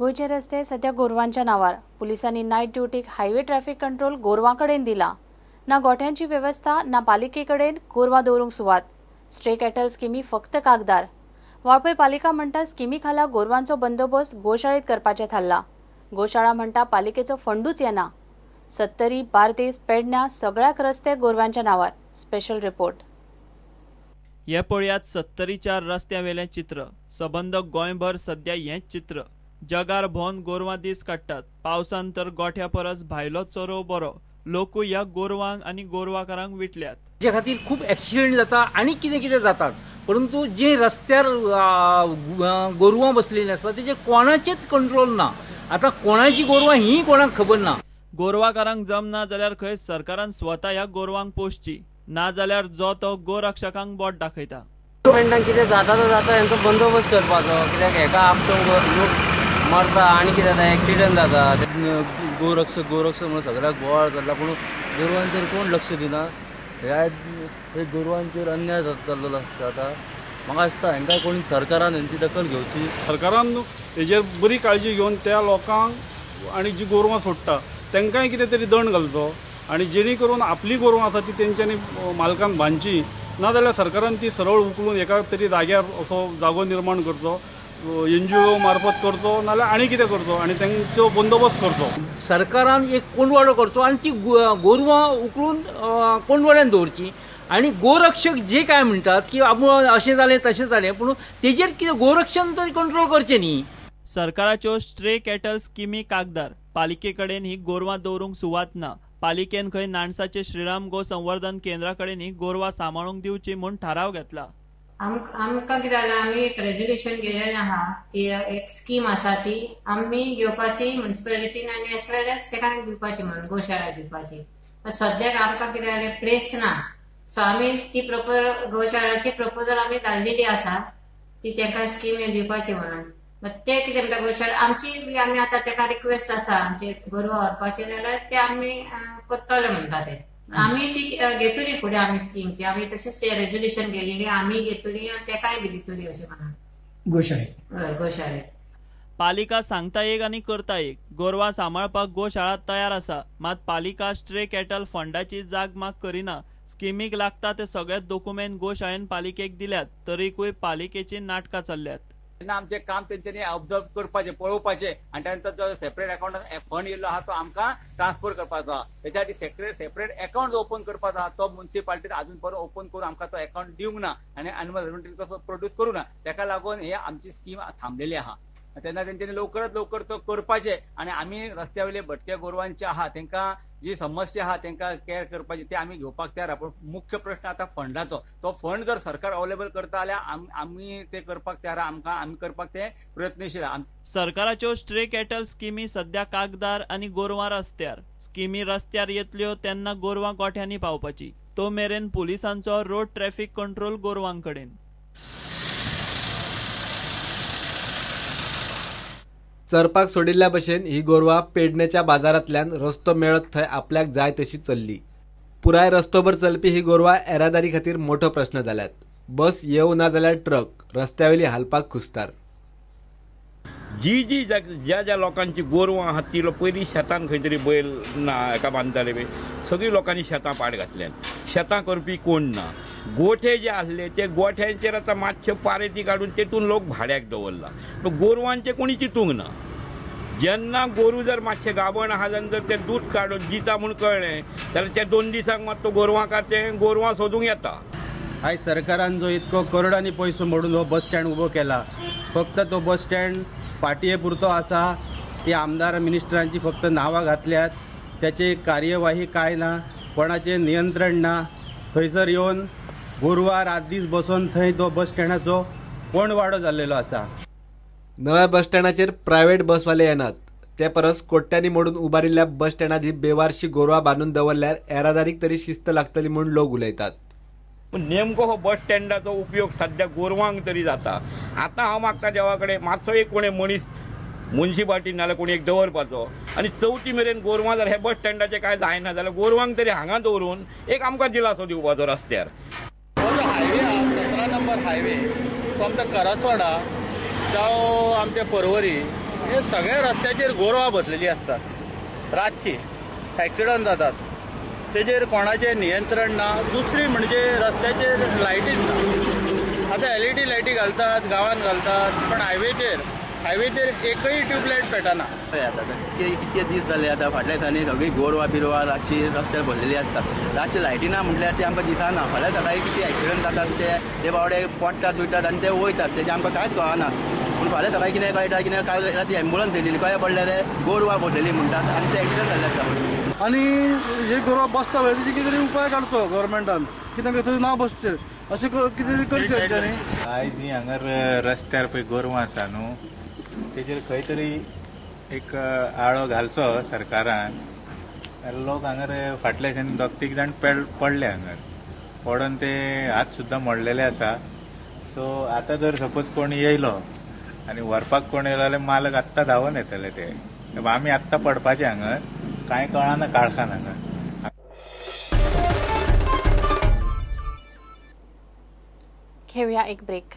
गोयचे रस्ते सध्या गोरवांच्या नावार. पुलिसांनी नाईट ड्युटीक हायवे ट्रॅफिक कंट्रोल गोरवांकडेन दिला. ना गोठ्यांची व्यवस्था ना पालिकेकडेन गोरवां दवरूंक सुवात. स्ट्रे कॅटल स्किमी फक्त कागदार. वाळपय पालिका म्हणटा स्किमी खाला गोरवांचो बंदोबस्त गोशाळेत करपाचें थारला. गोशाळा म्हणटा पालिकेचो फंडूच येना. सत्तरी, बार्देस, पेडण्यां सगळ्याक रस्ते गोरवांच्या नावार. Special report. हे पळयात सत्तरीच्या रस्त्यावेलें चित्र. सबंद गोंयभर सध्या हेंच चित्र. जगार भोवन गोरवां दीस काडटात. पावसान तर गोठ्या परस भायलो चोरो बरो. लोकूय ह्या गोरवांक आनी गोरवाकारांक विटल्यात. जे खातीर खूब एक्सिडेंट जाता आनी कितें कितें जातात. परंतु जे रस्त्यार गोरवां बसलेलीं आसता तेजेर कोणाचेच कंट्रोल ना. आतां कोणाची गोरवां ही कोणाक खबर ना. गोरवाकारांक जमना जाल्यार खंय सरकारान स्वता ह्या गोरवांक पोसची. ना जाल्यार जो तो गोरक्षकांक बोट दाखयता. गव्हर्नमेंटान कितें जाता तो जाता हेंचो बंदोबस्त करपाचो. कित्याक हेका आपसून लोक मरता आनी कितें जाता एक्सिडेंट जाता. गोरक्षक म्हणून सगळ्याक बोवाळ जाल्ला पूण गोरवांचेर कोण लक्ष दिना. हे गोरवांचेर अन्याय चल्लेलो आसता. आतां म्हाका दिसता हांकां कोणी सरकारान हेंची दखल घेवची. सरकारान हेजेर बरी काळजी घेवन त्या लोकांक आनी जी गोरवां सोडटा तांकांय कितें तरी दंड घालचो आनी जेणे करून आपली गोरवां आसा ती तेंच्यांनी मालकान बांदची. नाजाल्यार सरकारान ती सरळ उखलून एका तरी जाग्यार असो जागो निर्माण करचो. NGO मार्फत करचो नाल्यार आनी कितें करचो आनी तांचो बंदोबस्त करचो. सरकारान एक कोंडवाडो करचो आनी ती गोरवां उखलून कोंडवाड्यान दवरची. आनी गोरक्षक जे काय म्हणटात की आपूण अशें जालें तशें जालें पूण तेजेर कितें गोरक्षण तरी कंट्रोल करचें न्ही. सरकाराच्यो स्ट्रे कॅटल स्किमी कागदार. पालिके कडेन ही गोरवां दवरूंक सुवात ना. पालिकेन खंय नाणसाचे श्रीराम गो संवर्धन केंद्रा कडेन ही गोरवां सांबाळूंक दिवची म्हूण थाराव घेतला. आमकां कितें जालें आमी एक रेजोल्युशन केलेलें आहा. ती एक स्कीम आसा ती आमी घेवपाची म्युनिसिपालिटीन आनी एस वेल एज तेका दिवपाची म्हणून गोशाळा दिवपाची. सद्याक आमकां कितें जालें प्लेस ना. सो आमी ती गोशाळाची प्रपोजल आमी धाडलेली आसा ती तेका स्कीम दिवपाची म्हणून. ते कितें म्हणटा गोशाळा आमची आमी आतां तेका रिक्वेस्ट आसा आमचे गोरवां व्हरपाचे जाल्यार ते आमी करतले म्हणटा ते. आमी ती घेतली फुडें आमी स्कीम ती आमी तशेंच रेजोल्युशन केलेली आमी घेतली आनी तेकाय बी दितली अशें म्हणून गोशाळेत. पालिका सांगता एक आनी करता एक. गोरवां सांबाळपाक गोशाळा तयार आसा. मात पालिका स्ट्रे कॅटल फंडाची जाग माग करिना. स्किमीक लागता ते सगळे डॉक्युमेंट गोशाळेन पालिकेक दिल्यात तरीकूय पालिकेची नाटकां चल्ल्यात. तेन्ना आमचें काम तेंच्यांनी ऑब्जर्व करपाचें पळोवपाचें आनी त्यानंतर जो सेपरेट अकाउंटान फंड येयल्लो आहा तो आमकां ट्रान्सफर करपाचो आहा. तेच्या खातीर सेपरेट अकाउंट ओपन करपाचो आहा तो म्युनिसिपालिटीन आजून पर्यंत ओपन करून आमकां तो अकाउंट दिवंक ना आनी एन्युअल रिपोर्ट तसो प्रोड्यूस करूं ना. तेका लागून हे आमची स्कीम थांबलेली आहा. तेन्ना तेंच्यांनी लवकरात लवकर तो करपाचें आनी आमी रस्त्या वयले भटके गोरवांचे आहा तांकां जी समस्या आहा तांकां केअर करपाची ते आमी घेवपाक तयार आहा. पूण मुख्य प्रश्न आतां फंडाचो. तो फंड जर सरकार अवेलेबल करता जाल्यार आमी ते करपाक तयार आहा. आमी करपाक ते प्रयत्नशील आहा. सरकाराच्यो स्ट्रे कॅटल स्किमी सध्या कागदार आनी गोरवां रस्त्यार. स्किमी रस्त्यार येतल्यो तेन्ना गोरवां गोठ्यांनी पावपाची. तो मेरेन पुलिसांचो रोड ट्रॅफिक कंट्रोल गोरवांकडेन. चरपाक सोडिल्ल्या भशेन ही गोरवां पेडण्याच्या बाजारांतल्यान रस्तो मेळत थंय आपल्याक जाय तशी चल्ली. पुराय रस्तोभर चलपी ही गोरवां येरादारी खातीर मोठो प्रश्न जाल्यात. बस येवं ना जाल्यार ट्रक रस्त्यावेली हालपाक खुसतार. ज्या लोकांची गोरवां आहात ती पयलीं शेतान खंय तरी बैल ना हेका बांदताले पळय सगळीं लोकांनी शेतां पाड घातल्यान. शेतां करपी कोण ना. गोठे जे आसले ते गोठ्यांचेर आतां मातश्यो पारेती काडून तेतून लोक भाड्याक दवरला. पूण गोरवांचे कोणी चिंतूंक ना. जेन्ना गोरू जर मातशें गाबण आहा जाल्यार जर तें दूद काडून दिता म्हूण कळ्ळें जाल्यार ते 2 दिसांक मात तो गोरवांकार तें गोरवां सोदूंक येता. आयज सरकारान जो इतको करोडांनी पयसो मोडून हो बस स्टँड उबो केला फक्त तो बस स्टँड पाटये पुरतो आसा. ती आमदार मिनिस्टरांची फक्त नांवां घातल्यात. त्याची कार्यवाही काय ना. कोणाचें नियंत्रण ना. थंयसर येवन गोरवां रात दीस बसून थंय तो बस स्टँडाचो कोंडवाडो जाल्लेलो आसा. नव्या बस स्टँडाचेर प्रायव्हेट बसवाले येनात. ते परस कोट्यांनी मोडून उबारिल्ल्या बस स्टँडात ही बेवारशी गोरवां बांदून दवरल्यार येरादारीक तरी शिस्त लागतली म्हूण लोक उलयतात. पूण नेमको हो बस स्टँडाचो उपयोग सध्या गोरवांक तरी जाता. आतां हांव मागता देवा कडेन मातसो एक कोणें मनीस म्युनिसिपालिटीन नाल्यार कोणी एक दवरपाचो आनी चवथी मेरेन गोरवां जर हे बस स्टँडाचें कांय जायना जाल्यार गोरवांक तरी हांगा दवरून एक आमकां दिलासो दिवपाचो रस्त्यार. हो जो हायवे आहा 17 नंबर हायवे तो आमच्या करासवाडा जावं आमच्या पर्वरी हे सगळ्या रस्त्याचेर गोरवां बसलेली असतात रातची ॲक्सिडंट जातात तेजेर कोणाचें नियंत्रण ना. दुसरी म्हणजे रस्त्याचेर लायटीच ना. आतां LED लायटी घालतात गांवांत घालतात पण हायवेचेर एकय ट्यूबलायट पेटना. कितके दीस जाले आतां फाटल्या दिसांनी सगळीं गोरवां बिरवां रातची रस्त्यार भरलेली असतात. रातची लायटी ना म्हटल्यार ते आमकां दिसना. फाल्यां सकाळीं कितें ॲक्सिडंट जातात ते बावडे पडटात बिडटात आनी ते वयतात तेजें आमकां कांयच कळना. पूण फाल्यां सकाळीं कितें कळटा कितें काल राती एम्बुलन्स येयलेली कळ्या पडलेले गोरवां बसलेली म्हणटात आनी ते ॲक्सिडंट जाल्ले आसता. आनी हे गोरवां बसता पळय तेजे कितें तरी उपाय काडचो गव्हर्मेंटान कित्याक थंय ना बसचे अशें कितें तरी करचें तेंच्यांनी. आयज ही हांगा रस्त्यार पळय गोरवां आसा न्हू तेजेर खंय तरी एक आळो घालचो सरकारान. लोक हांगर फाटल्या दिसांनी 2-3 जाण पडले हांगर पडून ते हात सुद्दां मोडलेले आसा. सो आतां जर सपोज कोण येयलो आनी व्हरपाक कोण येयलो जाल्यार मालक आत्तां धांवन येतले ते. आमी आत्तां पडपाचे हांगर कांय कळना काळखान हांगा. घेऊया एक ब्रेक.